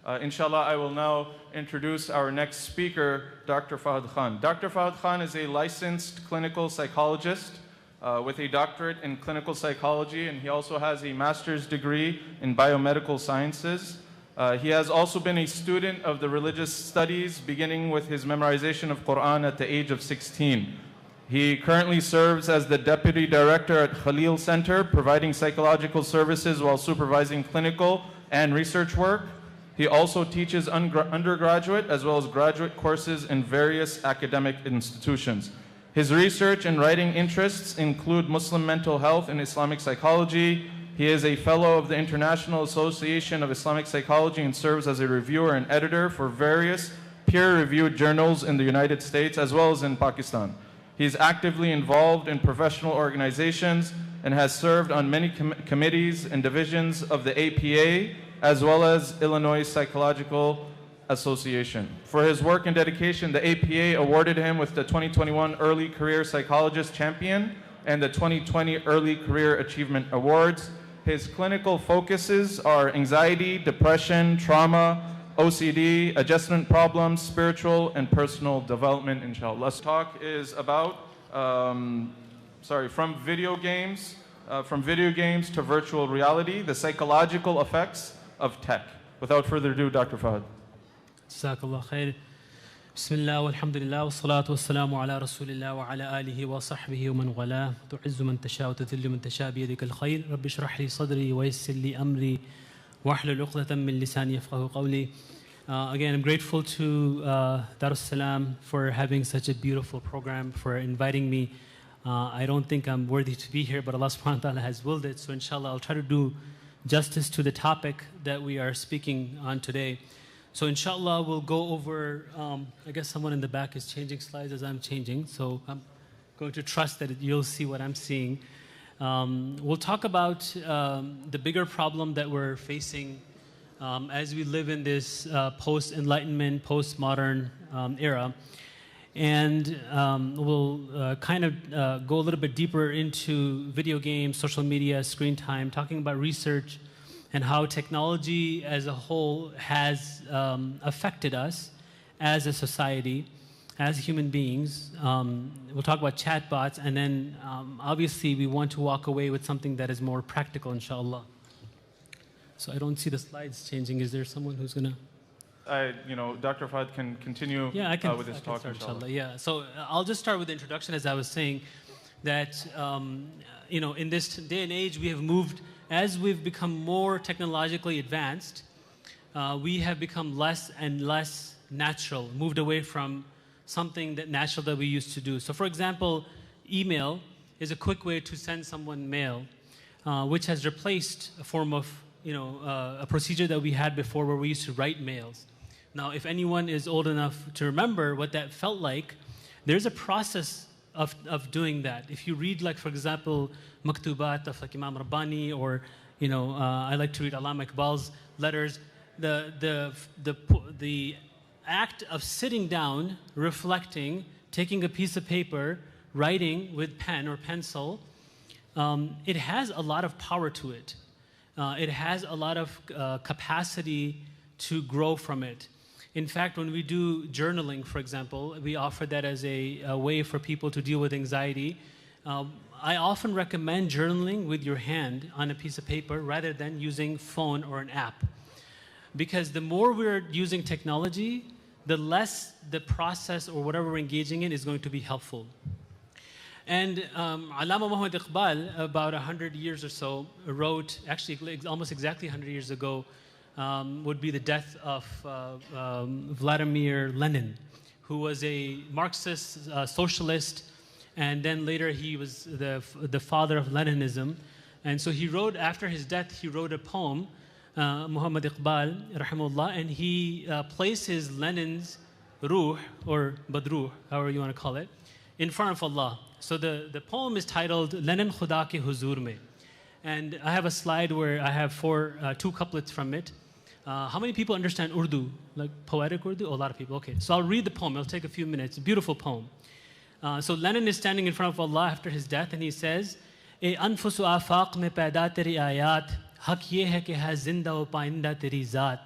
Inshallah, I will now introduce our next speaker, Dr. Fahad Khan. Dr. Fahad Khan is a licensed clinical psychologist with a doctorate in clinical psychology, and he also has a master's degree in biomedical sciences. He has also been a student of the religious studies, beginning with his memorization of Quran at the age of 16. He currently serves as the Deputy Director at Khalil Center, providing psychological services while supervising clinical and research work. He also teaches undergraduate as well as graduate courses in various academic institutions. His research and writing interests include Muslim mental health and Islamic psychology. He is a fellow of the International Association of Islamic Psychology and serves as a reviewer and editor for various peer-reviewed journals in the United States as well as in Pakistan. He is actively involved in professional organizations and has served on many committees and divisions of the APA as well as Illinois Psychological Association. For his work and dedication, the APA awarded him with the 2021 Early Career Psychologist Champion and the 2020 Early Career Achievement Awards. His clinical focuses are anxiety, depression, trauma, OCD, adjustment problems, spiritual and personal development, inshallah. This talk is about, from video games to virtual reality, the psychological effects of tech. Without further ado, Dr. Fahad. Jazakallah khair. Bismillah walhamdulillah wa salatu wa salamu ala rasulillah wa ala alihi wa sahbihi wa man wala. Tu'izzu man tasha wa tudhillu man tasha biyadika al-khayr. Rabbi shrah li sadri wa yassir li amri wahlul 'uqdatan min lisani yafqahu qawli. Again, I'm grateful to Darussalam for having such a beautiful program, for inviting me. I don't think I'm worthy to be here, but Allah subhanahu wa ta'ala has willed it. So inshallah, I'll try to do justice to the topic that we are speaking on today. So inshallah, we'll go over, I guess someone in the back is changing slides as I'm changing, so I'm going to trust that you'll see what I'm seeing. We'll talk about the bigger problem that we're facing as we live in this post-enlightenment, post-modern era. And we'll kind of go a little bit deeper into video games, social media, screen time, talking about research and how technology as a whole has affected us as a society, as human beings. We'll talk about chatbots, and then obviously we want to walk away with something that is more practical, inshallah. So I don't see the slides changing. Is there someone who's going to... Dr. Fahad can continue with his talk, inshallah. Yeah, so I'll just start with the introduction. As I was saying, that in this day and age, we have moved, as we've become more technologically advanced, we have become less and less natural, moved away from something that natural that we used to do. So for example, email is a quick way to send someone mail, which has replaced a form of a procedure that we had before where we used to write mails. Now, if anyone is old enough to remember what that felt like, there's a process of doing that. If you read, like, for example, Maktubat of like Imam Rabbani, or, I like to read Allama Iqbal's letters, the act of sitting down, reflecting, taking a piece of paper, writing with pen or pencil, it has a lot of power to it. It has a lot of capacity to grow from it. In fact, when we do journaling, for example, we offer that as a way for people to deal with anxiety. I often recommend journaling with your hand on a piece of paper rather than using phone or an app. Because the more we're using technology, the less the process or whatever we're engaging in is going to be helpful. And Allama Muhammad Iqbal, about 100 years or so, wrote, actually almost exactly 100 years ago, would be the death of Vladimir Lenin, who was a Marxist socialist, and then later he was the father of Leninism. And so he wrote, after his death, he wrote a poem, Muhammad Iqbal, rahimahullah, and he places Lenin's ruh, or badruh, however you want to call it, in front of Allah. So the poem is titled Lenin Khuda ke Huzur Mein. And I have a slide where I have two couplets from it. How many people understand Urdu, like poetic Urdu? Oh, a lot of people. Okay, so I'll read the poem. It'll take a few minutes. A beautiful poem. So Lenin is standing in front of Allah after his death, and he says, "E anfusu afaq mein paida teri ayat, haq ye hai ki hai zinda wa painda teri zaat.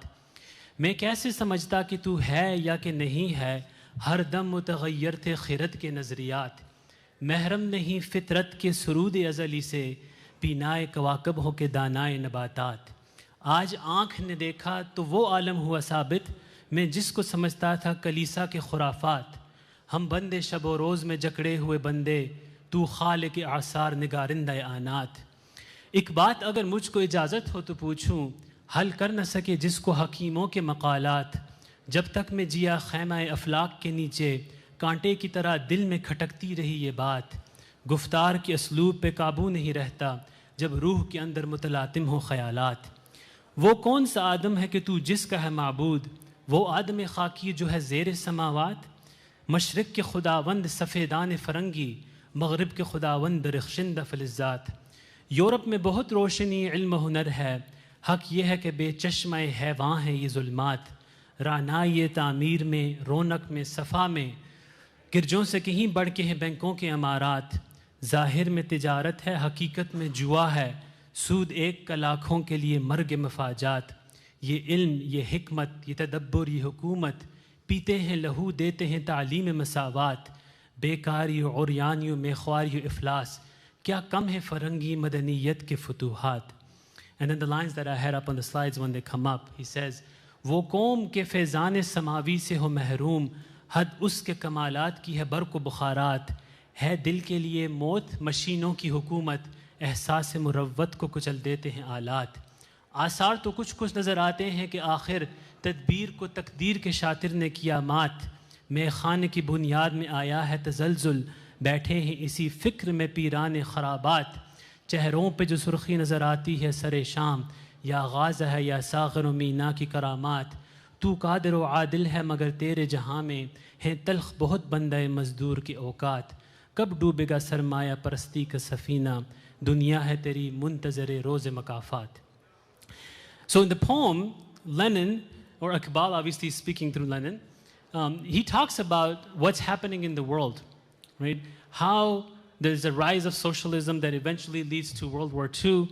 मैं कैसे समझता कि तू है या कि नहीं है, हर दम मुतग़य्यर थे खिरत के नज़रियात, महरम नहीं फितरत के सुरूद अज़ली से, पीनाए कवाकब हो के दानाए नबातात। आज आँख ने देखा तो वो आलम हुआ साबित, मैं जिसको समझता था कलीसा के खुराफात। हम बंदे शब व रोज़ में जकड़े हुए बंदे, तू खालिक के आसार निगारिंदा आनात। एक बात अगर मुझको इजाज़त हो तो पूछूं, हल कर न सके जिसको हकीमों के मकालात। जब तक मैं जिया खैमा अफलाक के नीचे, कांटे की तरह दिल में खटकती रही ये बात। गुफ्तार के असलूब पे काबू नहीं रहता, जब रूह के अंदर मुतलातिम हो ख़यालात। वो कौन सा आदम है कि तू जिसका है माबूद, वो आदम खाकी जो है ज़ेर समावात। मशरिक़ के खुदावंद सफ़ेदान फ़रंगी, मग़रिब के खुदावंद रख्शिंदा फ़िलज़ात। यूरोप में बहुत रोशनी इल्म हुनर है, हक़ ये है कि बेचश्मा हैवां है ये ज़ुल्मात। रानाई तामीर में, रौनक में, सफ़ा में, गिरजों से कहीं बढ़ के हैं बैंकों के अमारात। ज़ाहिर में तिजारत है, हकीकत में जुआ है, सूद एक का लाखों के लिए मर्ग मफाजात। ये इल्म, ये हिकमत, ये तदब्बुर, ये हुकूमत, पीते हैं लहू देते हैं तालीम मसावात। बेकारी औरियानियों में ख्वारियों इफलास, क्या कम है फ़रंगी मदनीयत के फतूहात। And then the lines that I had up on the slides when they come up, he says, वो कौम के फैज़ान समावी से हो महरूम, हद उसके कमालात की है बर्क़ बुखारात। है दिल के लिए मौत मशीनों की हुकूमत, एहसास मुरव्वत को कुचल देते हैं आलात। आसार तो कुछ कुछ नज़र आते हैं कि आखिर तदबीर को तकदीर के शातिर ने किया मात। मैं खाने की बुनियाद में आया है तजलजुल, बैठे हैं इसी फ़िक्र में पीरान ख़राबात। चेहरों पे जो सुर्खी नज़र आती है सरे शाम, या गाज़ है या साग़िर व मीना की करामात। तू कादिर व आदिल है मगर तेरे जहाँ में, हैं तल्ख़ बहुत बंदे मज़दूर के औकात। कब डूबेगा सरमाया परस्ती का सफ़ीना, दुनिया है तेरी मुंतज़र रोज़ मकाफ़ात। So in the poem, Lenin, or Iqbal obviously speaking through Lenin, he talks about what's happening in the world, right? How there's a rise of socialism that eventually leads to World War II,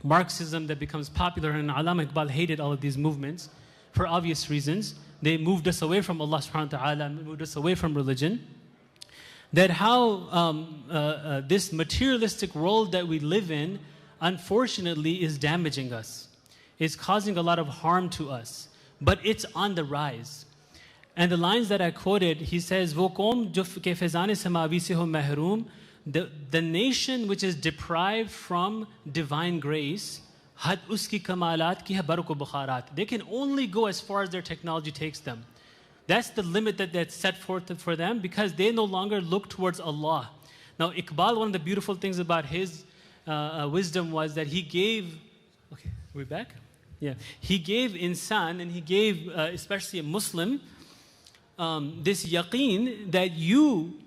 Marxism that becomes popular, and Allama Iqbal hated all of these movements for obvious reasons. They moved us away from Allah subhanahu wa ta'ala, moved us away from religion. That how this materialistic world that we live in, unfortunately, is damaging us. It's causing a lot of harm to us, but it's on the rise. And the lines that I quoted, he says, "Wo qaum jo ke fezan samawi se ho mahroom," the nation which is deprived from divine grace, had uski kamalat ki hai barko bukharat. They can only go as far as their technology takes them. That's the limit that's set forth for them, because they no longer look towards Allah. Now, Iqbal, one of the beautiful things about his wisdom was that he gave, okay, are we back? Yeah. He gave insan, and he gave, especially a Muslim, this yaqeen that you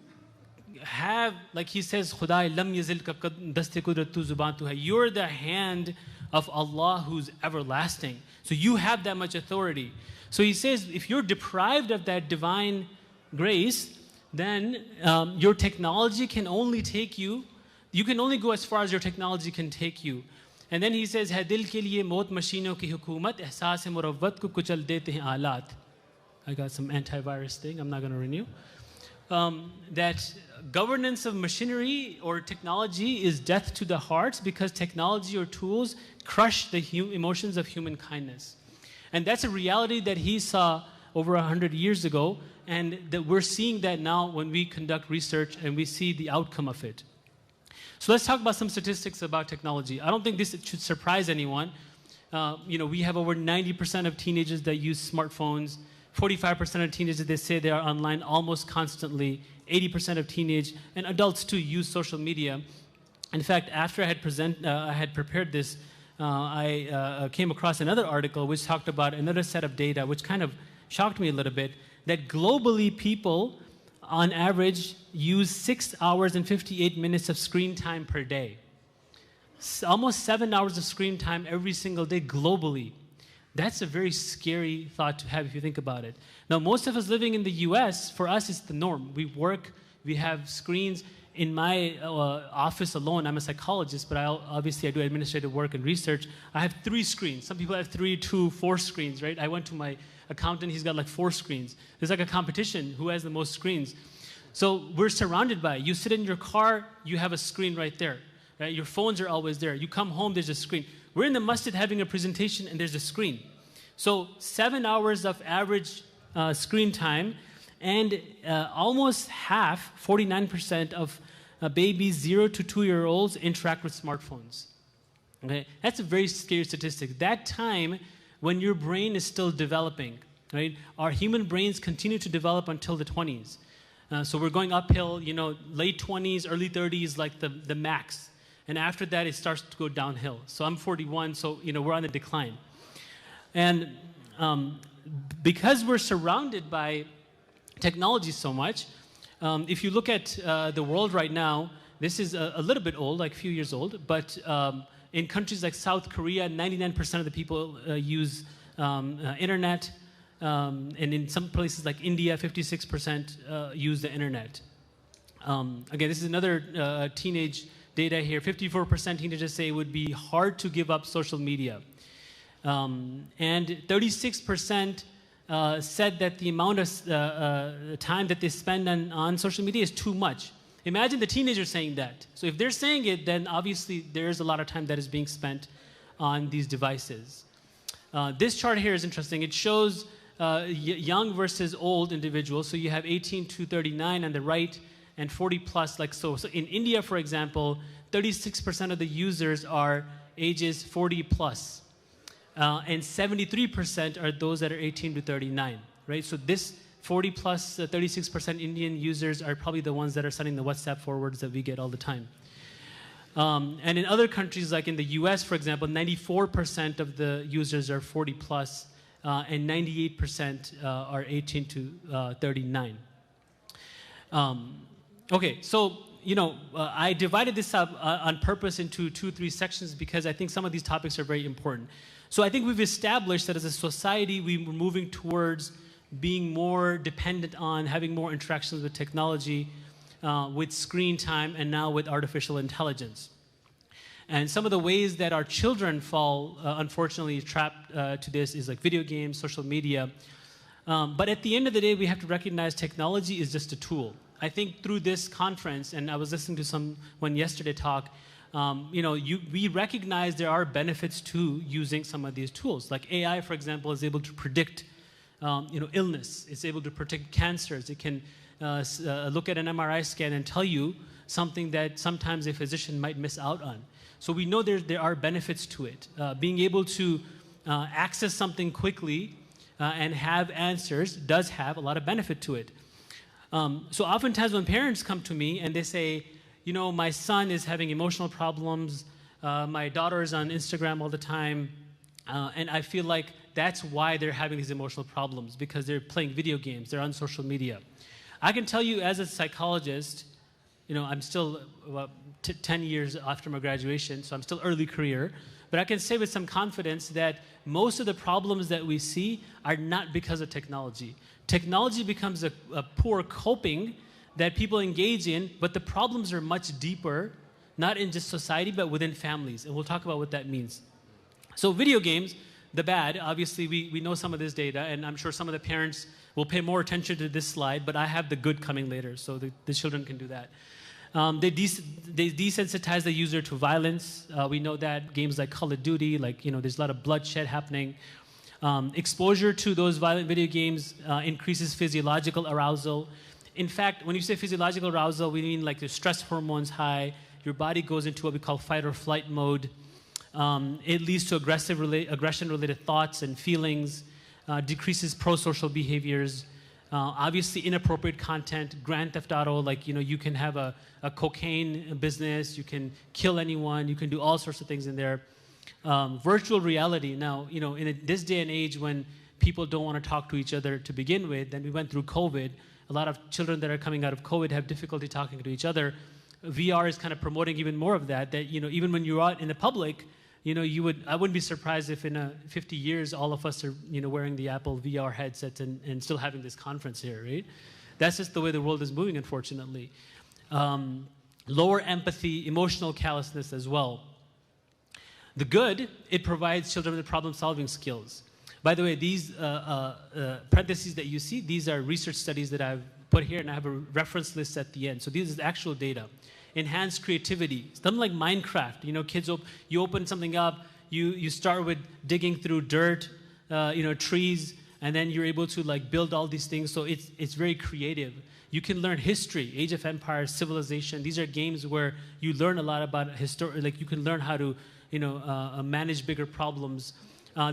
have, like he says, Khuda lam yazil ka daste qudrat tu zuban tu hai. You're the hand of Allah who's everlasting. So you have that much authority. So he says, if you're deprived of that divine grace, then your technology can only take you, you can only go as far as your technology can take you. And then he says, है दिल के लिए मौत मशीनों की हुकूमत, एहसास मुरव्वत को कुचल देते हैं आलात. I got some antivirus thing, I'm not going to renew. That governance of machinery or technology is death to the hearts, because technology or tools crush the emotions of human kindness. And that's a reality that he saw over 100 years ago, and that we're seeing that now when we conduct research and we see the outcome of it. So let's talk about some statistics about technology. I don't think this should surprise anyone. We have over 90% of teenagers that use smartphones. 45% of teenagers, they say they are online almost constantly. 80% of teenage and adults too use social media. In fact, after I had prepared this, I came across another article which talked about another set of data which kind of shocked me a little bit, that globally people on average use 6 hours and 58 minutes of screen time per day. Almost 7 hours of screen time every single day globally. That's a very scary thought to have if you think about it. Now, most of us living in the US, for us it's the norm. We work, we have screens. in my office alone, I'm a psychologist, but obviously I do administrative work and research. I have 3 screens. Some people have 3, 2, 4 screens, right? I went to my accountant, he's got like 4 screens. There's like a competition, who has the most screens. So we're surrounded by it. You sit in your car, you have a screen right there. Right? Your phones are always there. You come home, there's a screen. We're in the masjid having a presentation, and there's a screen. So 7 hours of average screen time, and almost half, 49% of babies 0 to 2-year-olds interact with smartphones. Okay? That's a very scary statistic. That time when your brain is still developing, right? Our human brains continue to develop until the 20s. So we're going uphill, you know, late 20s, early 30s, like the max. And after that, it starts to go downhill. So I'm 41, so, you know, we're on the decline. And because we're surrounded by technology so much, if you look at the world right now, this is a little bit old, like a few years old, but in countries like South Korea, 99% of the people use internet, and in some places like India, 56% use the internet. Again, this is another teenage data here. 54% teenagers say it would be hard to give up social media. And 36% said that the amount of time that they spend on social media is too much. Imagine the teenager saying that. So if they're saying it, then obviously there's a lot of time that is being spent on these devices. This chart here is interesting. It shows young versus old individuals. So you have 18 to 39 on the right and 40 plus like so. So in India, for example, 36% of the users are ages 40 plus. And 73% are those that are 18 to 39, right? So this 40 plus 36% Indian users are probably the ones that are sending the WhatsApp forwards that we get all the time. And in other countries, like in the US, for example, 94% of the users are 40 plus, and 98% are 18 to 39. Okay, so, you know, I divided this up on purpose into 2 or 3 sections because I think some of these topics are very important. So I think we've established that as a society, we're moving towards being more dependent on having more interactions with technology, with screen time, and now with artificial intelligence. And some of the ways that our children fall, unfortunately, trapped to this is like video games, social media. But at the end of the day, we have to recognize technology is just a tool. I think through this conference, and I was listening to someone yesterday talk, you know, we recognize there are benefits to using some of these tools. Like AI, for example, is able to predict, you know, illness. It's able to predict cancers. It can look at an MRI scan and tell you something that sometimes a physician might miss out on. So we know there are benefits to it. Being able to access something quickly and have answers does have a lot of benefit to it. So oftentimes when parents come to me and they say, you know, my son is having emotional problems, my daughter is on Instagram all the time, and I feel like that's why they're having these emotional problems, because they're playing video games, they're on social media. I can tell you as a psychologist, you know, I'm still 10 years after my graduation, so I'm still early career, but I can say with some confidence that most of the problems that we see are not because of technology. Technology becomes a poor coping that people engage in, but the problems are much deeper, not in just society, but within families, and we'll talk about what that means. So video games, the bad, obviously we know some of this data, and I'm sure some of the parents will pay more attention to this slide, but I have the good coming later, so the children can do that. They desensitize the user to violence. We know that games like Call of Duty, like, you know, there's a lot of bloodshed happening. Exposure to those violent video games increases physiological arousal. In fact, when you say physiological arousal, we mean like the stress hormones high, your body goes into what we call fight or flight mode. It leads to aggression-related thoughts and feelings, decreases pro-social behaviors, obviously inappropriate content, Grand Theft Auto, like, you know, you can have a cocaine business, you can kill anyone, you can do all sorts of things in there. Virtual reality, now, you know, in this day and age when people don't want to talk to each other to begin with, then we went through COVID. A lot of children that are coming out of COVID have difficulty talking to each other. VR is kind of promoting even more of that, you know, even when you're out in the public, you know, I wouldn't be surprised if in 50 years all of us are, you know, wearing the Apple VR headsets and still having this conference here, right? That's just the way the world is moving, unfortunately. lower empathy, emotional callousness as well. The good, it provides children with problem-solving skills. By the way, these parentheses that you see, these are research studies that I've put here, and I have a reference list at the end. So this is actual data. Enhanced creativity, something like Minecraft. You know, kids, you open something up, you start with digging through dirt, trees, and then you're able to like build all these things. So it's very creative. You can learn history, Age of Empires, Civilization. These are games where you learn a lot about history. Like you can learn how to, manage bigger problems.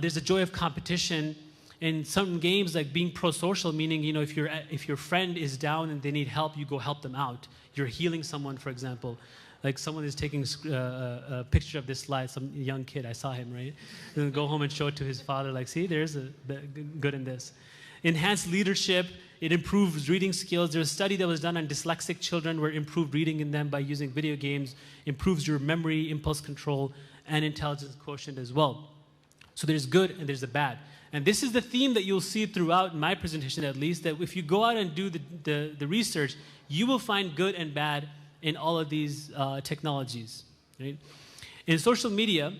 There's a joy of competition. In some games, like being pro-social, meaning if your friend is down and they need help, you go help them out. You're healing someone, for example. Like someone is taking a picture of this slide, some young kid, I saw him, right? And then go home and show it to his father, like, see, there's a good in this. Enhanced leadership, it improves reading skills. There's a study that was done on dyslexic children where improved reading in them by using video games improves your memory, impulse control, and intelligence quotient as well. So there's good and there's the bad. And this is the theme that you'll see throughout my presentation, at least, that if you go out and do the research, you will find good and bad in all of these technologies. Right? In social media,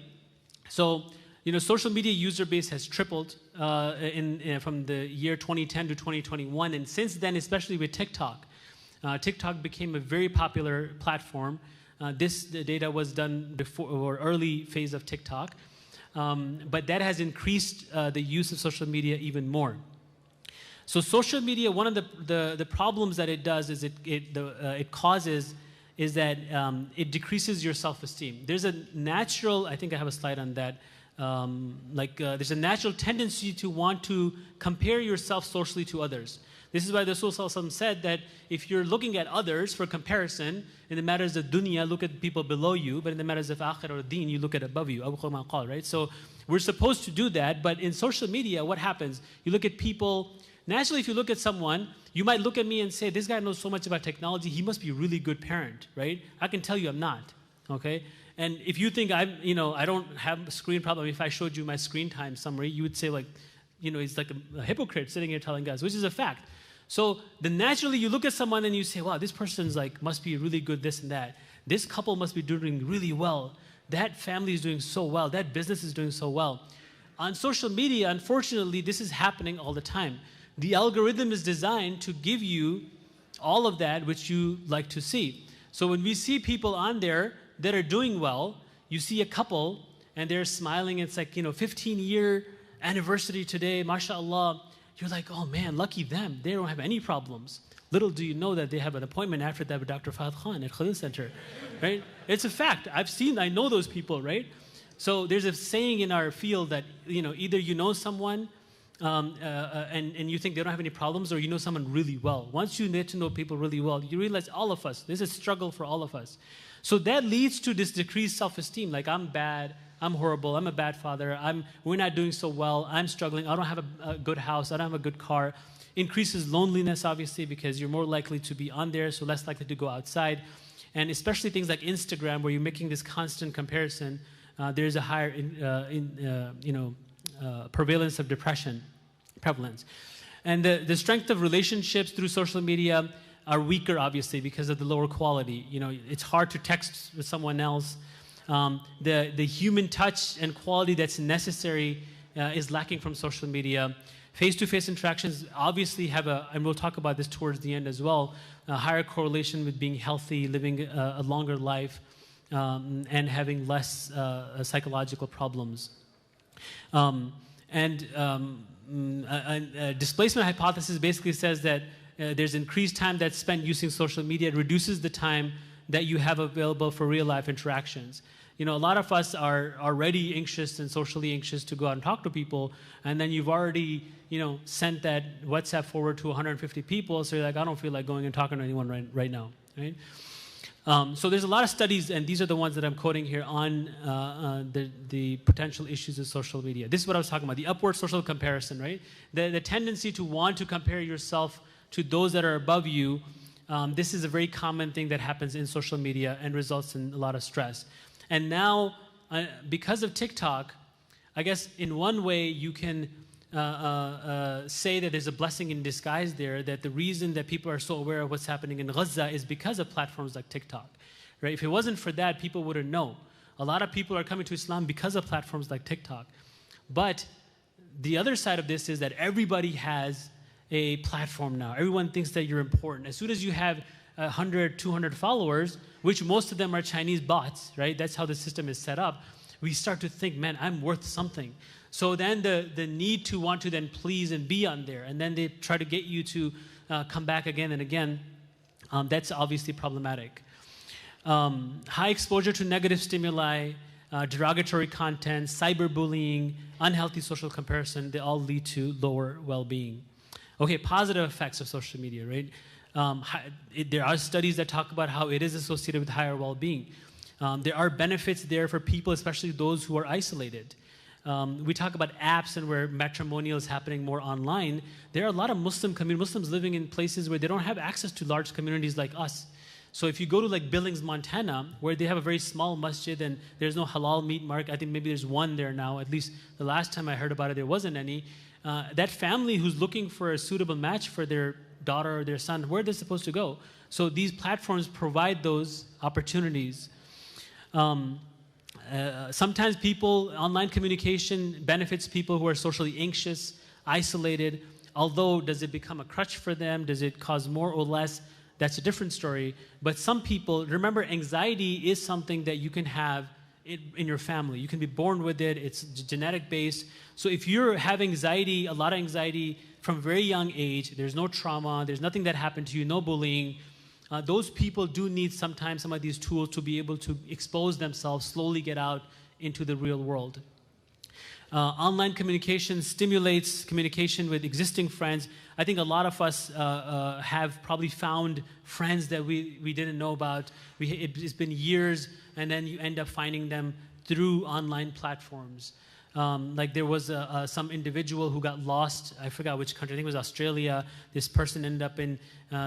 social media user base has tripled from the year 2010 to 2021, and since then, especially with TikTok, TikTok became a very popular platform. The data was done before or early phase of TikTok. But that has increased the use of social media even more. So social media, one of the problems that it does is it causes is that it decreases your self-esteem. There's a natural, I think I have a slide on that, there's a natural tendency to want to compare yourself socially to others. This is why the Rasul said that if you're looking at others for comparison, in the matters of dunya, look at people below you, but in the matters of akhirah or deen, you look at above you. Right? So we're supposed to do that, but in social media, what happens? You look at people, naturally if you look at someone, you might look at me and say, this guy knows so much about technology, he must be a really good parent, right? I can tell you I'm not, okay? And if you think I don't have a screen problem, if I showed you my screen time summary, you would say he's like a hypocrite sitting here telling us, which is a fact. So then naturally you look at someone and you say, wow, this person's must be really good this and that. This couple must be doing really well. That family is doing so well. That business is doing so well. On social media, unfortunately, this is happening all the time. The algorithm is designed to give you all of that which you like to see. So when we see people on there that are doing well, you see a couple and they're smiling. It's 15-year anniversary today, mashallah. You're like, oh man, lucky them. They don't have any problems. Little do you know that they have an appointment after that with Dr. Fahad Khan at Khalil Center, right? It's a fact. I know those people, right? So there's a saying in our field that, either you know someone and you think they don't have any problems, or you know someone really well. Once you get to know people really well, you realize all of us, this is a struggle for all of us. So that leads to this decreased self-esteem, like I'm bad, I'm horrible, I'm a bad father, we're not doing so well, I'm struggling, I don't have a good house, I don't have a good car. Increases loneliness, obviously, because you're more likely to be on there, so less likely to go outside. And especially things like Instagram, where you're making this constant comparison, there's a higher prevalence of depression, prevalence. And the strength of relationships through social media are weaker, obviously, because of the lower quality. It's hard to text with someone else. The human touch and quality that's necessary is lacking from social media. Face-to-face interactions obviously have and we'll talk about this towards the end as well, a higher correlation with being healthy, living a longer life, and having less psychological problems. Displacement hypothesis basically says that there's increased time that's spent using social media. It reduces the time that you have available for real-life interactions. A lot of us are already anxious and socially anxious to go out and talk to people, and then you've already, sent that WhatsApp forward to 150 people, so you're like, I don't feel like going and talking to anyone right now, right? So there's a lot of studies, and these are the ones that I'm quoting here on the potential issues of social media. This is what I was talking about, the upward social comparison, right? The tendency to want to compare yourself to those that are above you. This is a very common thing that happens in social media and results in a lot of stress. And now, because of TikTok, I guess in one way you can say that there's a blessing in disguise there, that the reason that people are so aware of what's happening in Gaza is because of platforms like TikTok. right? If it wasn't for that, people wouldn't know. A lot of people are coming to Islam because of platforms like TikTok. But the other side of this is that everybody has a platform now. Everyone thinks that you're important. As soon as you have 100, 200 followers, which most of them are Chinese bots, right? That's how the system is set up. We start to think, man, I'm worth something. So then the need to want to then please and be on there, and then they try to get you to come back again and again. That's obviously problematic. High exposure to negative stimuli, derogatory content, cyberbullying, unhealthy social comparison, they all lead to lower well-being. Okay, positive effects of social media, right? There are studies that talk about how it is associated with higher well-being. There are benefits there for people, especially those who are isolated. We talk about apps and where matrimonial is happening more online. There are a lot of Muslims living in places where they don't have access to large communities like us. So if you go to like Billings, Montana, where they have a very small masjid and there's no halal meat market, I think maybe there's one there now. At least the last time I heard about it, there wasn't any. That family who's looking for a suitable match for their daughter or their son, where are they supposed to go? So these platforms provide those opportunities. Sometimes online communication benefits people who are socially anxious, isolated. Although, does it become a crutch for them? Does it cause more or less? That's a different story. But some people, remember, anxiety is something that you can have in your family. You can be born with it. It's genetic based. So if you have anxiety, a lot of anxiety from a very young age, there's no trauma, there's nothing that happened to you, no bullying, those people do need sometimes some of these tools to be able to expose themselves, slowly get out into the real world. Online communication stimulates communication with existing friends. I think a lot of us have probably found friends that we didn't know about. It's been years, and then you end up finding them through online platforms. Like there was some individual who got lost. I forgot which country. I think it was Australia. This person ended up in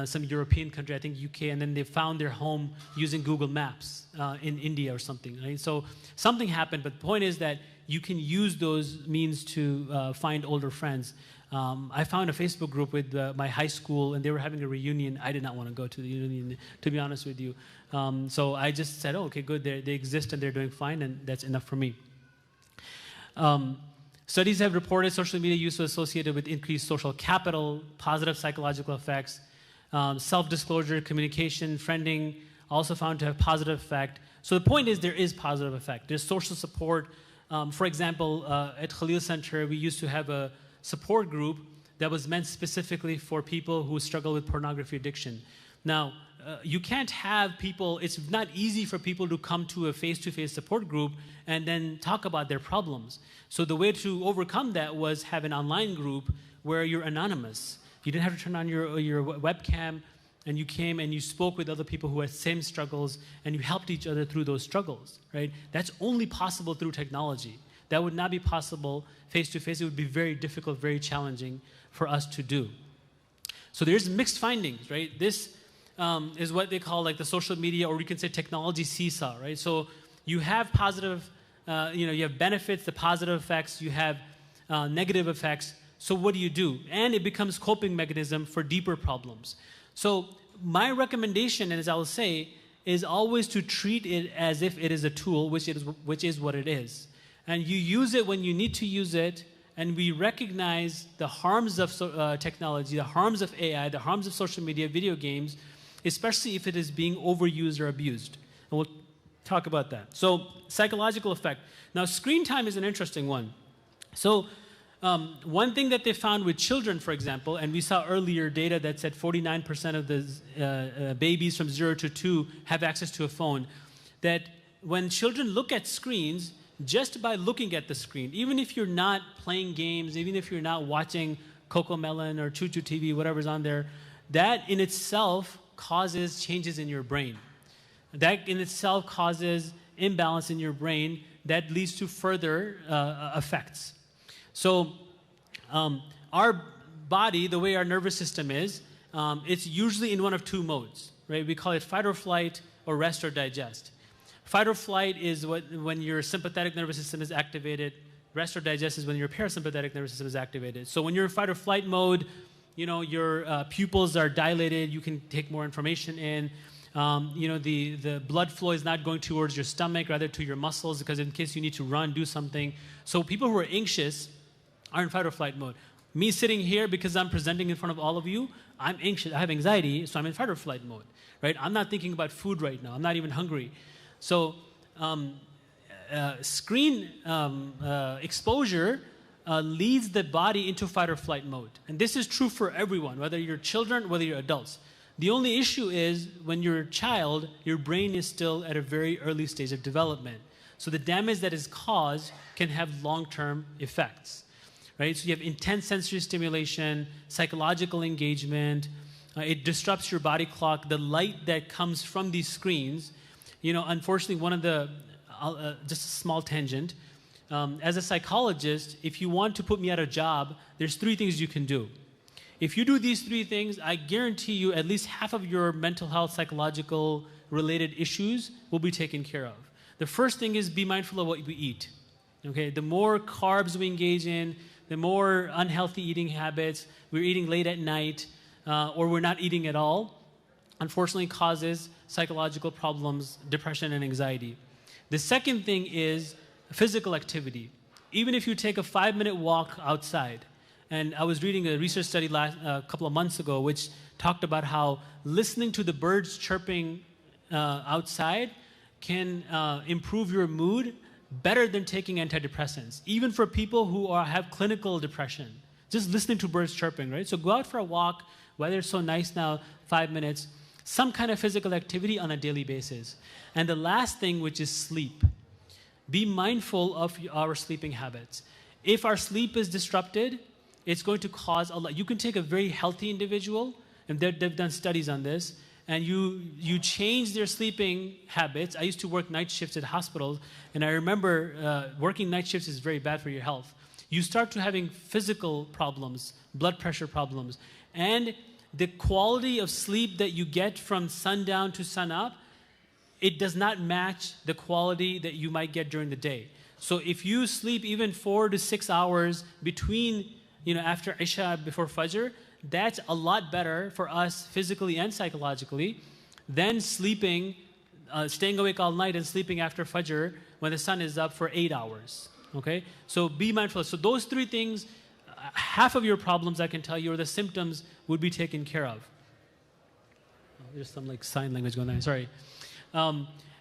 some European country, I think UK, and then they found their home using Google Maps in India or something. Right? So something happened, but the point is that you can use those means to find older friends. I found a Facebook group with my high school, and they were having a reunion. I did not want to go to the reunion, to be honest with you. So I just said, oh, okay, good. They exist, and they're doing fine, and that's enough for me. Studies have reported social media use was associated with increased social capital, positive psychological effects, self-disclosure, communication, friending, also found to have positive effect. So the point is there is positive effect. There's social support. For example, at Khalil Center, we used to have a support group that was meant specifically for people who struggle with pornography addiction. Now, you can't have people, it's not easy for people to come to a face-to-face support group and then talk about their problems. So the way to overcome that was have an online group where you're anonymous. You didn't have to turn on your webcam, and you came and you spoke with other people who had same struggles, and you helped each other through those struggles, right? That's only possible through technology. That would not be possible face-to-face. It would be very difficult, very challenging for us to do. So there's mixed findings, right? This is what they call like the social media, or we can say technology seesaw, right? So you have positive, you have benefits, the positive effects, you have negative effects. So what do? And it becomes coping mechanism for deeper problems. So my recommendation, and as I will say, is always to treat it as if it is a tool, which is what it is. And you use it when you need to use it, and we recognize the harms of technology, the harms of AI, the harms of social media, video games, especially if it is being overused or abused. And we'll talk about that. So psychological effect. Now, screen time is an interesting one. So one thing that they found with children, for example, and we saw earlier data that said 49% of the babies from 0 to 2 have access to a phone, that when children look at screens, just by looking at the screen, even if you're not playing games, even if you're not watching Cocomelon or Choo Choo TV, whatever's on there, that in itself causes changes in your brain. That in itself causes imbalance in your brain that leads to further effects. So our body, the way our nervous system is, it's usually in one of two modes, right? We call it fight or flight, or rest or digest. Fight or flight is when your sympathetic nervous system is activated. Rest or digest is when your parasympathetic nervous system is activated. So when you're in fight or flight mode, your pupils are dilated, you can take more information in. The blood flow is not going towards your stomach, rather to your muscles, because in case you need to run, do something. So people who are anxious are in fight or flight mode. Me sitting here, because I'm presenting in front of all of you, I'm anxious, I have anxiety, so I'm in fight or flight mode, right? I'm not thinking about food right now. I'm not even hungry. So screen exposure leads the body into fight or flight mode. And this is true for everyone, whether you're children, whether you're adults. The only issue is when you're a child, your brain is still at a very early stage of development. So the damage that is caused can have long-term effects, right? So you have intense sensory stimulation, psychological engagement. It disrupts your body clock. The light that comes from these screens, unfortunately, one of the, just a small tangent, as a psychologist, if you want to put me out of job, there's 3 things you can do. If you do these 3 things, I guarantee you at least half of your mental health, psychological related issues will be taken care of. The first thing is be mindful of what we eat. Okay, the more carbs we engage in, the more unhealthy eating habits, we're eating late at night, or we're not eating at all, unfortunately causes psychological problems, depression and anxiety. The second thing is physical activity. Even if you take a 5-minute walk outside, and I was reading a research study a couple of months ago which talked about how listening to the birds chirping outside can improve your mood better than taking antidepressants, even for people who have clinical depression. Just listening to birds chirping, right? So go out for a walk, weather is so nice now, 5 minutes, some kind of physical activity on a daily basis. And the last thing, which is sleep. Be mindful of our sleeping habits. If our sleep is disrupted, it's going to cause a lot. You can take a very healthy individual, and they've done studies on this, and you change their sleeping habits. I used to work night shifts at hospitals, and I remember working night shifts is very bad for your health. You start to having physical problems, blood pressure problems, and the quality of sleep that you get from sundown to sunup, it does not match the quality that you might get during the day. So if you sleep even 4 to 6 hours between, after Isha, before Fajr, that's a lot better for us physically and psychologically than sleeping, staying awake all night and sleeping after Fajr when the sun is up for 8 hours, okay? So be mindful. So those 3 things, half of your problems, I can tell you, or the symptoms would be taken care of. There's some sign language going on, sorry.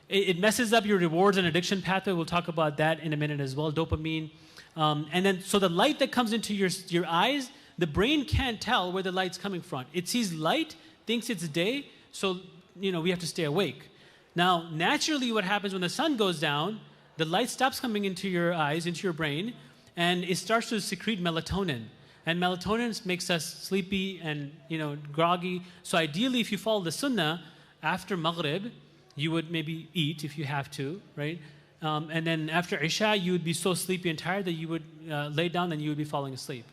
It messes up your rewards and addiction pathway. We'll talk about that in a minute as well, dopamine. And then, so the light that comes into your eyes, the brain can't tell where the light's coming from. It sees light, thinks it's day, so, we have to stay awake. Now, naturally, what happens when the sun goes down, the light stops coming into your eyes, into your brain, and it starts to secrete melatonin. And melatonin makes us sleepy and, groggy. So ideally, if you follow the sunnah, after Maghrib, you would maybe eat if you have to, right? And then after Isha, you would be so sleepy and tired that you would lay down and you would be falling asleep.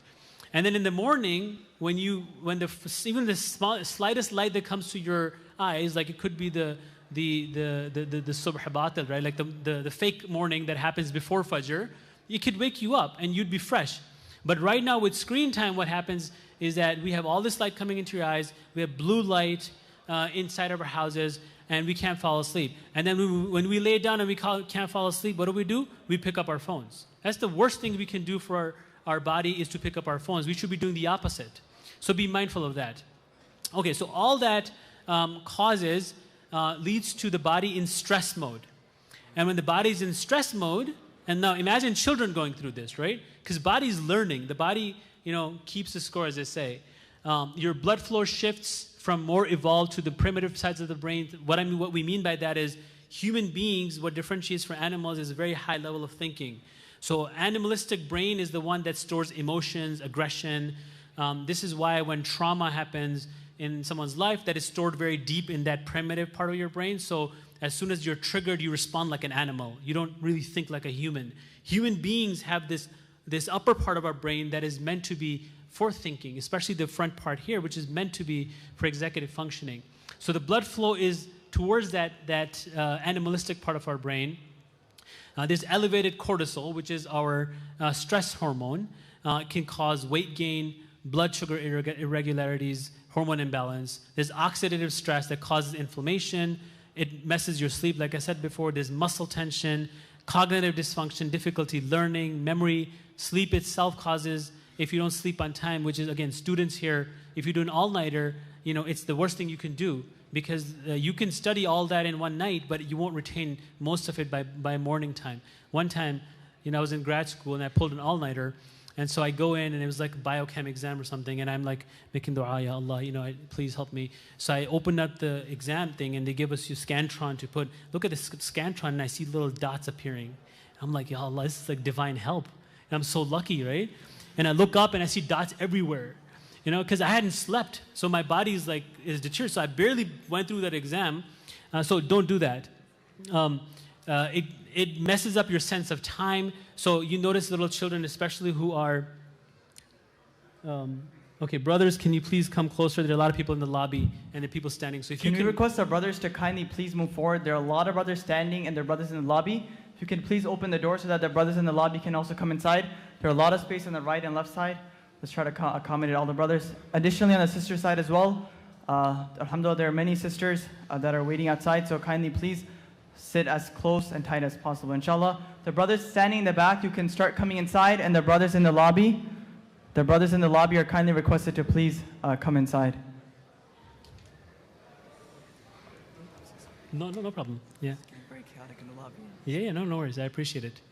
And then in the morning, when even the slightest light that comes to your eyes, like it could be the subh batil, right? Like the fake morning that happens before Fajr, it could wake you up and you'd be fresh. But right now with screen time, what happens is that we have all this light coming into your eyes, we have blue light inside of our houses, and we can't fall asleep. And then when we lay down and we can't fall asleep, what do? We pick up our phones. That's the worst thing we can do for our body, is to pick up our phones. We should be doing the opposite. So be mindful of that. Okay, so all that leads to the body in stress mode. And when the body is in stress mode, and now imagine children going through this, right? Because body is learning. The body, keeps the score, as they say. Your blood flow shifts from more evolved to the primitive sides of the brain. What we mean by that is human beings, what differentiates from animals is a very high level of thinking. So animalistic brain is the one that stores emotions, aggression. This is why when trauma happens in someone's life, that is stored very deep in that primitive part of your brain. So as soon as you're triggered, you respond like an animal. You don't really think like a human. Human beings have this upper part of our brain that is meant to be for thinking, especially the front part here, which is meant to be for executive functioning. So the blood flow is towards that animalistic part of our brain. There's elevated cortisol, which is our stress hormone. It can cause weight gain, blood sugar irregularities, hormone imbalance. There's oxidative stress that causes inflammation. It messes your sleep, like I said before. There's muscle tension, cognitive dysfunction, difficulty learning, memory. Sleep itself causes, if you don't sleep on time, which is, again, students here, if you do an all-nighter, it's the worst thing you can do, because you can study all that in one night, but you won't retain most of it by morning time. One time, I was in grad school and I pulled an all-nighter, and so I go in and it was like a biochem exam or something, and I'm like making dua, ya Allah, please help me. So I opened up the exam thing and they give us your Scantron to put, look at this Scantron and I see little dots appearing. I'm like, ya Allah, this is like divine help. And I'm so lucky, right? And I look up and I see dots everywhere, because I hadn't slept. So my body is deteriorated. So I barely went through that exam. So don't do that. It messes up your sense of time. So you notice little children, especially who are, okay, brothers, can you please come closer? There are a lot of people in the lobby and there are people standing. So if you can request our brothers to kindly please move forward. There are a lot of brothers standing and there are brothers in the lobby. If you can please open the door so that the brothers in the lobby can also come inside. There are a lot of space on the right and left side. Let's try to accommodate all the brothers. Additionally, on the sister side as well, alhamdulillah, there are many sisters that are waiting outside, so kindly please sit as close and tight as possible, inshallah. The brothers standing in the back, you can start coming inside, and the brothers in the lobby are kindly requested to please come inside. No problem. Yeah. It's very chaotic in the lobby. Yeah, no worries. I appreciate it.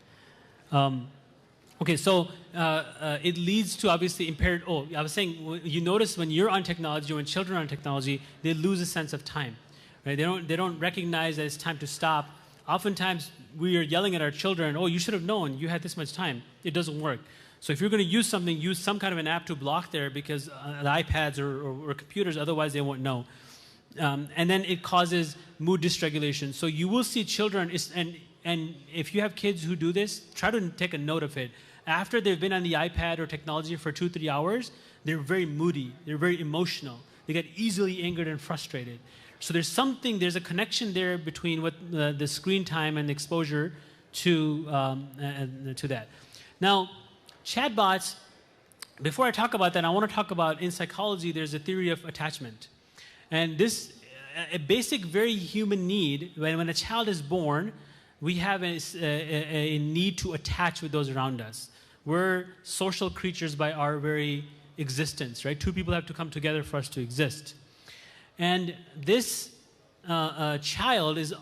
Okay, so it leads to obviously impaired. Oh, I was saying, you notice when you're on technology, when children are on technology, they lose a sense of time, right? They don't recognize that it's time to stop. Oftentimes, we are yelling at our children, "Oh, you should have known. You had this much time." It doesn't work. So if you're going to use something, use some kind of an app to block there, because the iPads or computers, otherwise they won't know. And then it causes mood dysregulation. So you will see children, and if you have kids who do this, try to take a note of it. After they've been on the iPad or technology for 2-3 hours, they're very moody, they're very emotional. They get easily angered and frustrated. So there's a connection there between what the screen time and exposure to that. Now, chatbots, before I talk about that, I want to talk about, in psychology, there's a theory of attachment. And this, a basic, very human need, when a child is born, we have a need to attach with those around us. We're social creatures by our very existence, right? Two people have to come together for us to exist. And this child is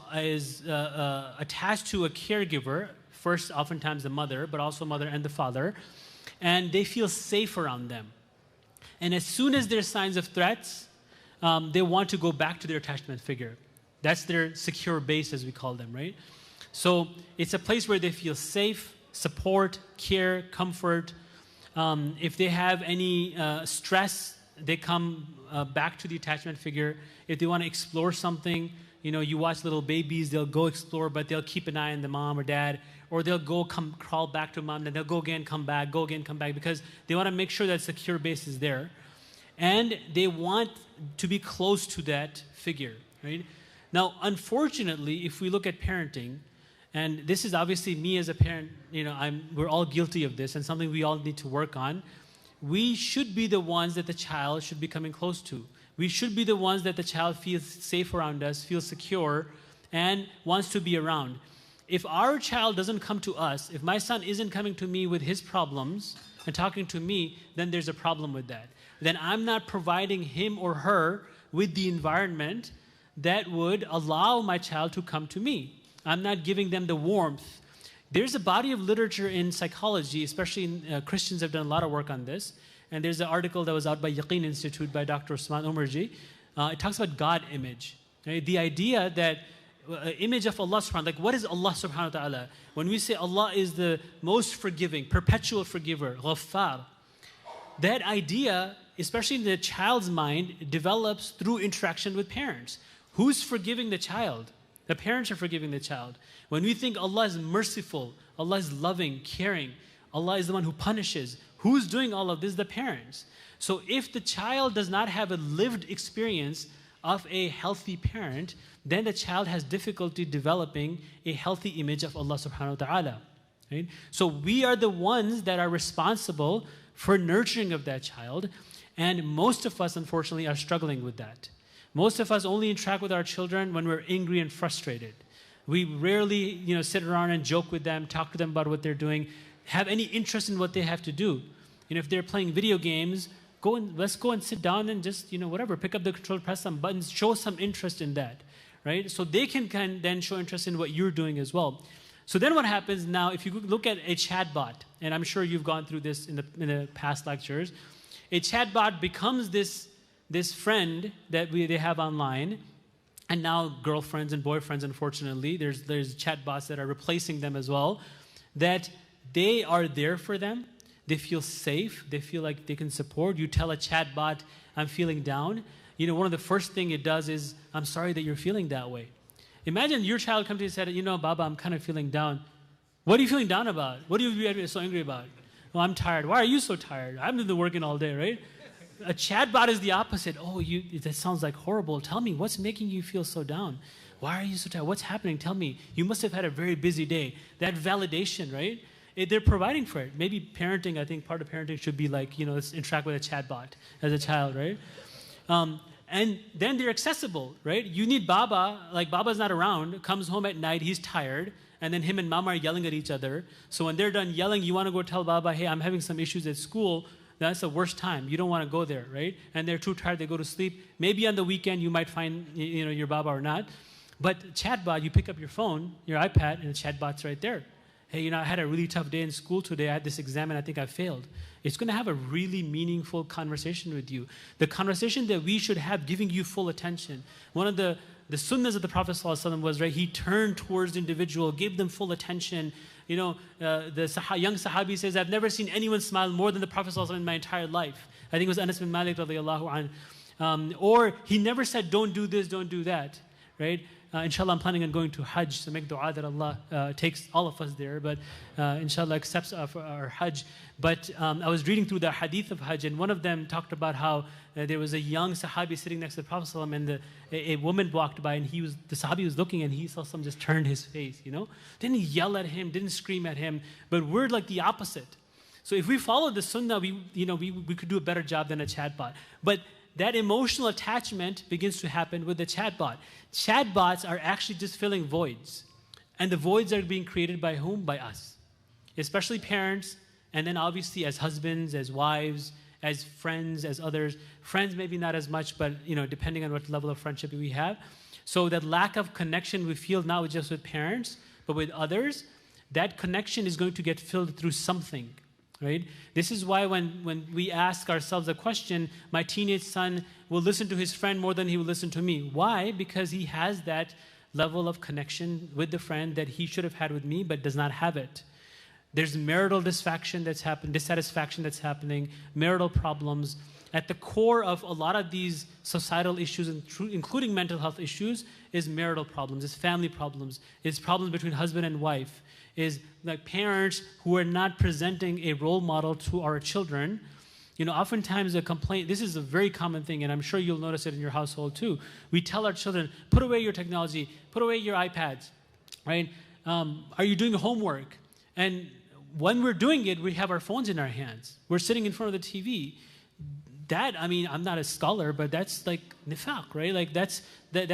attached to a caregiver, first oftentimes the mother, but also mother and the father, and they feel safe around them. And as soon as there's signs of threats, they want to go back to their attachment figure. That's their secure base, as we call them, right? So it's a place where they feel safe, support, care, comfort. If they have any stress, they come back to the attachment figure. If they want to explore something, you watch little babies, they'll go explore, but they'll keep an eye on the mom or dad, or they'll go crawl back to mom, then they'll go again, come back, go again, come back, because they want to make sure that secure base is there. And they want to be close to that figure, right? Now, unfortunately, if we look at parenting, and this is obviously me as a parent, we're all guilty of this and something we all need to work on. We should be the ones that the child should be coming close to. We should be the ones that the child feels safe around us, feels secure, and wants to be around. If our child doesn't come to us, if my son isn't coming to me with his problems and talking to me, then there's a problem with that. Then I'm not providing him or her with the environment that would allow my child to come to me. I'm not giving them the warmth. There's a body of literature in psychology, especially Christians have done a lot of work on this. And there's an article that was out by Yaqeen Institute by Dr. Usman Umarji. It talks about God image. Right? The idea that image of Allah subhanahu wa ta'ala, like what is Allah subhanahu wa ta'ala? When we say Allah is the most forgiving, perpetual forgiver, ghaffar, that idea, especially in the child's mind, develops through interaction with parents. Who's forgiving the child? The parents are forgiving the child. When we think Allah is merciful, Allah is loving, caring, Allah is the one who punishes, who's doing all of this? The parents. So if the child does not have a lived experience of a healthy parent, then the child has difficulty developing a healthy image of Allah subhanahu wa ta'ala. Right? So we are the ones that are responsible for nurturing of that child. And most of us, unfortunately, are struggling with that. Most of us only interact with our children when we're angry and frustrated. We rarely, sit around and joke with them, talk to them about what they're doing, have any interest in what they have to do. If they're playing video games, let's go and sit down and just, whatever, pick up the controller, press some buttons, show some interest in that, right? So they can then show interest in what you're doing as well. So then what happens now, if you look at a chatbot, and I'm sure you've gone through this in the past lectures, a chatbot becomes this friend that they have online, and now girlfriends and boyfriends, unfortunately, there's chatbots that are replacing them as well, that they are there for them. They feel safe. They feel like they can support. You tell a chatbot, I'm feeling down. One of the first thing it does is, I'm sorry that you're feeling that way. Imagine your child comes to you and said, Baba, I'm kind of feeling down. What are you feeling down about? What are you so angry about? Well, I'm tired. Why are you so tired? I've been working all day, right? A chatbot is the opposite. Oh, that sounds like horrible. Tell me, what's making you feel so down? Why are you so tired? What's happening? Tell me. You must have had a very busy day. That validation, right? They're providing for it. Maybe parenting, I think part of parenting should be like, let's interact with a chatbot as a child, right? And then they're accessible, right? You need Baba, like Baba's not around, comes home at night, he's tired, and then him and Mama are yelling at each other. So when they're done yelling, you want to go tell Baba, hey, I'm having some issues at school. That's the worst time. You don't want to go there, right? And they're too tired, they go to sleep. Maybe on the weekend you might find, your Baba or not. But chatbot, you pick up your phone, your iPad, and the chatbot's right there. Hey, I had a really tough day in school today. I had this exam and I think I failed. It's going to have a really meaningful conversation with you. The conversation that we should have giving you full attention. One of the sunnahs of the Prophet ﷺ was, right, he turned towards the individual, gave them full attention. The young Sahabi says, I've never seen anyone smile more than the Prophet ﷺ in my entire life. I think it was Anas bin Malik radiallahu anh. Or he never said, don't do this, don't do that, right? Inshallah, I'm planning on going to Hajj, so make dua that Allah takes all of us there, but inshallah accepts our Hajj. But I was reading through the hadith of Hajj, and one of them talked about how there was a young Sahabi sitting next to the Prophet ﷺ, and a woman walked by, and the Sahabi was looking, and he saw someone just turned his face, Didn't yell at him, didn't scream at him, but we're like the opposite. So if we follow the sunnah, we could do a better job than a chatbot. But that emotional attachment begins to happen with the chatbot. Chatbots are actually just filling voids. And the voids are being created by whom? By us. Especially parents, and then obviously as husbands, as wives, as friends, as others. Friends maybe not as much, but depending on what level of friendship we have. So that lack of connection we feel not just with parents, but with others, that connection is going to get filled through something. Right? This is why when we ask ourselves a question, my teenage son will listen to his friend more than he will listen to me. Why? Because he has that level of connection with the friend that he should have had with me, but does not have it. There's marital dissatisfaction that's happening, marital problems. At the core of a lot of these societal issues, including mental health issues, is marital problems, is family problems, is problems between husband and wife, is like parents who are not presenting a role model to our children. Oftentimes a complaint, this is a very common thing, and I'm sure you'll notice it in your household too. We tell our children, put away your technology, put away your iPads, right? Are you doing homework? And when we're doing it, we have our phones in our hands. We're sitting in front of the TV. I'm not a scholar, but that's like nifaq, right? Like that's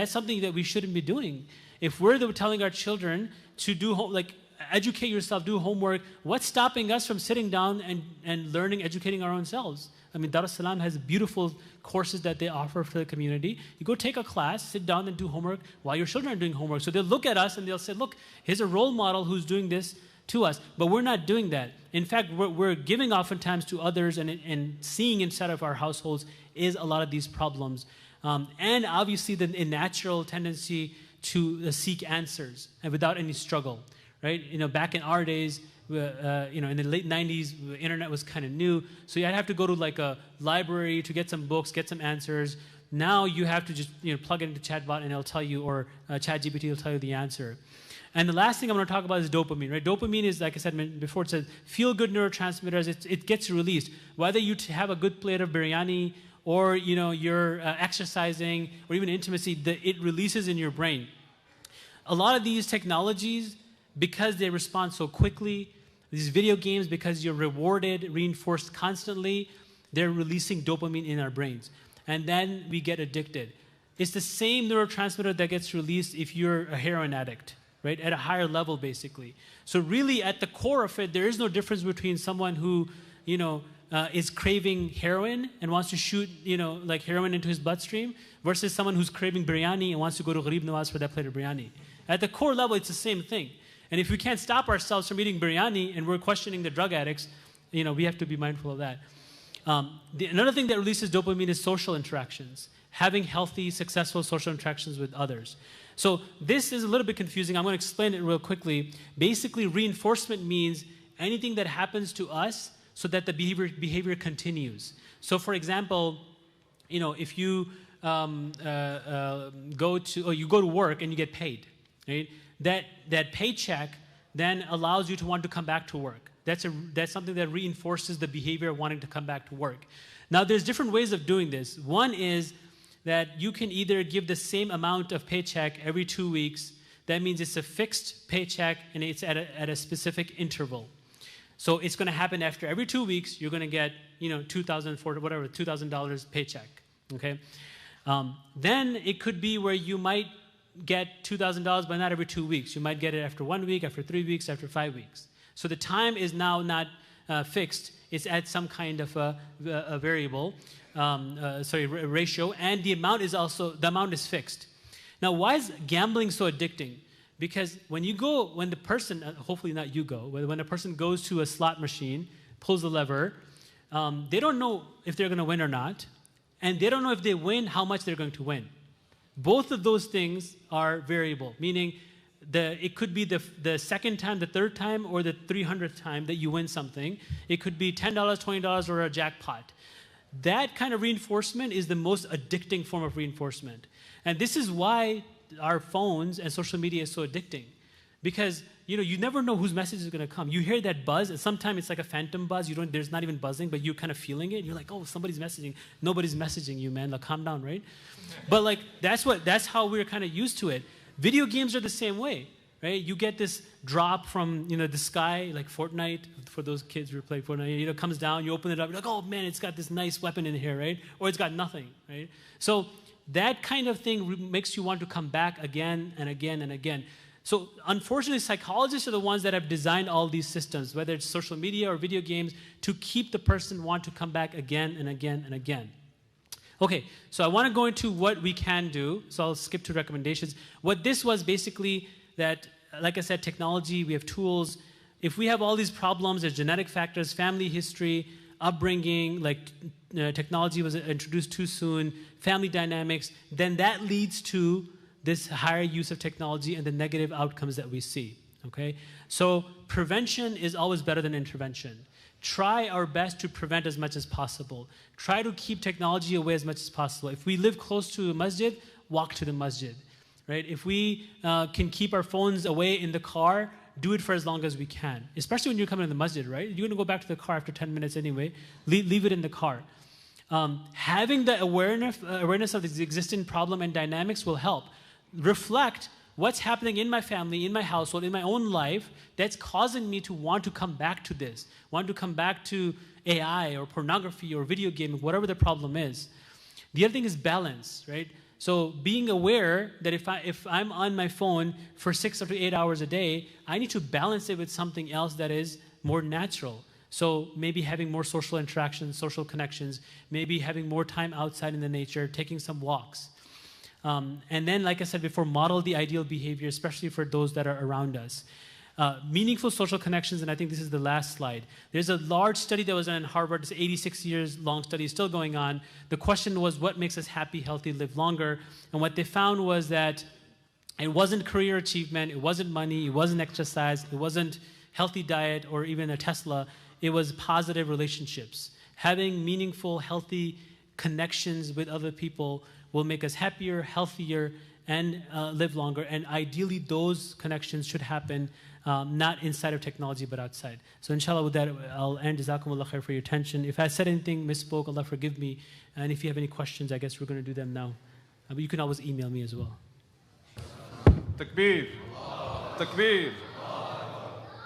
something that we shouldn't be doing. If we're telling our children to do educate yourself, do homework, what's stopping us from sitting down and learning, educating our own selves? Darussalam has beautiful courses that they offer for the community. You go take a class, sit down and do homework while your children are doing homework. So they'll look at us and they'll say, look, here's a role model who's doing this to us. But we're not doing that. In fact, we're giving oftentimes to others, and seeing inside of our households is a lot of these problems. And obviously the natural tendency to seek answers and without any struggle. Right? Back in our days, in the late 90s, the internet was kind of new. So you'd have to go to like a library to get some books, get some answers. Now you have to just plug it into chatbot and it'll tell you, or ChatGPT will tell you the answer. And the last thing I'm going to talk about is dopamine. Right? Dopamine is, like I said before, it says feel-good neurotransmitters. It gets released. Whether you have a good plate of biryani, or you're exercising, or even intimacy, it releases in your brain. A lot of these technologies, because they respond so quickly, These video games, because you're rewarded, reinforced constantly, they're releasing dopamine in our brains. And then we get addicted. It's the same neurotransmitter that gets released if you're a heroin addict, right? At a higher level, basically. So really, at the core of it, there is no difference between someone who, is craving heroin and wants to shoot, like heroin into his bloodstream versus someone who's craving biryani and wants to go to Gharib Nawaz for that plate of biryani. At the core level, it's the same thing. And if we can't stop ourselves from eating biryani and we're questioning the drug addicts, we have to be mindful of that. Another thing that releases dopamine is social interactions. Having healthy, successful social interactions with others. So this is a little bit confusing. I'm going to explain it real quickly. Basically, reinforcement means anything that happens to us so that the behavior continues. So for example, if you go to work and you get paid, right? That paycheck then allows you to want to come back to work. That's something that reinforces the behavior of wanting to come back to work. Now, there's different ways of doing this. One is that you can either give the same amount of paycheck every 2 weeks. That means it's a fixed paycheck and it's at a specific interval. So it's going to happen after every 2 weeks. You're going to get $2,000 paycheck. Okay. Then it could be where you might get $2,000, but not every 2 weeks. You might get it after 1 week, after 3 weeks, after 5 weeks. So the time is now not fixed. It's at some kind of a variable, ratio, and the amount is fixed. Now, why is gambling so addicting? Because when the person, hopefully not you go, when a person goes to a slot machine, pulls the lever, they don't know if they're going to win or not, and they don't know if they win, how much they're going to win. Both of those things are variable, meaning it could be the second time, the third time, or the 300th time that you win something. It could be $10, $20, or a jackpot. That kind of reinforcement is the most addicting form of reinforcement. And this is why our phones and social media is so addicting. Because you never know whose message is going to come. You hear that buzz, and sometimes it's like a phantom buzz. There's not even buzzing, but you're kind of feeling it. You're like, oh, somebody's messaging. Nobody's messaging you, man. Like, calm down, right? But that's how we're kind of used to it. Video games are the same way, right? You get this drop from the sky, like Fortnite. For those kids who play Fortnite, it comes down. You open it up. You're like, oh man, it's got this nice weapon in here, right? Or it's got nothing, right? So that kind of thing makes you want to come back again and again and again. So unfortunately, psychologists are the ones that have designed all these systems, whether it's social media or video games, to keep the person want to come back again and again and again. Okay, so I want to go into what we can do, so I'll skip to recommendations. What this was basically that, like I said, technology, we have tools. If we have all these problems, there's genetic factors, family history, upbringing, like technology was introduced too soon, family dynamics, then that leads to this higher use of technology and the negative outcomes that we see, okay? So prevention is always better than intervention. Try our best to prevent as much as possible. Try to keep technology away as much as possible. If we live close to a masjid, walk to the masjid, right? If we can keep our phones away in the car, do it for as long as we can, especially when you're coming to the masjid, right? You're going to go back to the car after 10 minutes anyway. Leave it in the car. Having the awareness of the existing problem and dynamics will help. Reflect what's happening in my family, in my household, in my own life that's causing me to want to come back to this, want to come back to AI or pornography or video gaming, whatever the problem is. The other thing is balance, right? So being aware that if I'm on my phone for 6 to 8 hours a day, I need to balance it with something else that is more natural. So maybe having more social interactions, social connections, maybe having more time outside in the nature, taking some walks. And then, like I said before, model the ideal behavior, especially for those that are around us. Meaningful social connections, and I think this is the last slide. There's a large study that was done in Harvard. It's an 86 years long study, still going on. The question was, what makes us happy, healthy, live longer? And what they found was that it wasn't career achievement, it wasn't money, it wasn't exercise, it wasn't healthy diet or even a Tesla. It was positive relationships. Having meaningful, healthy connections with other people will make us happier, healthier, and live longer. And ideally, those connections should happen not inside of technology, but outside. So inshallah, with that, I'll end. Jazakumullah khair for your attention. If I said anything, misspoke, Allah forgive me. And if you have any questions, I guess we're going to do them now. But you can always email me as well. Takbir. Takbir.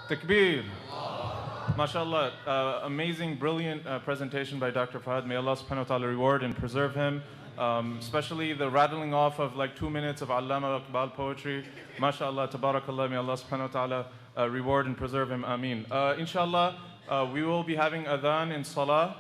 Takbir. MashaAllah, amazing, brilliant presentation by Dr. Fahad. May Allah subhanahu wa ta'ala reward and preserve him. Especially the rattling off of like 2 minutes of Allama Iqbal poetry. MashaAllah, tabarakallah, may Allah subhanahu wa ta'ala reward and preserve him. Ameen. Inshallah, we will be having adhan in salah.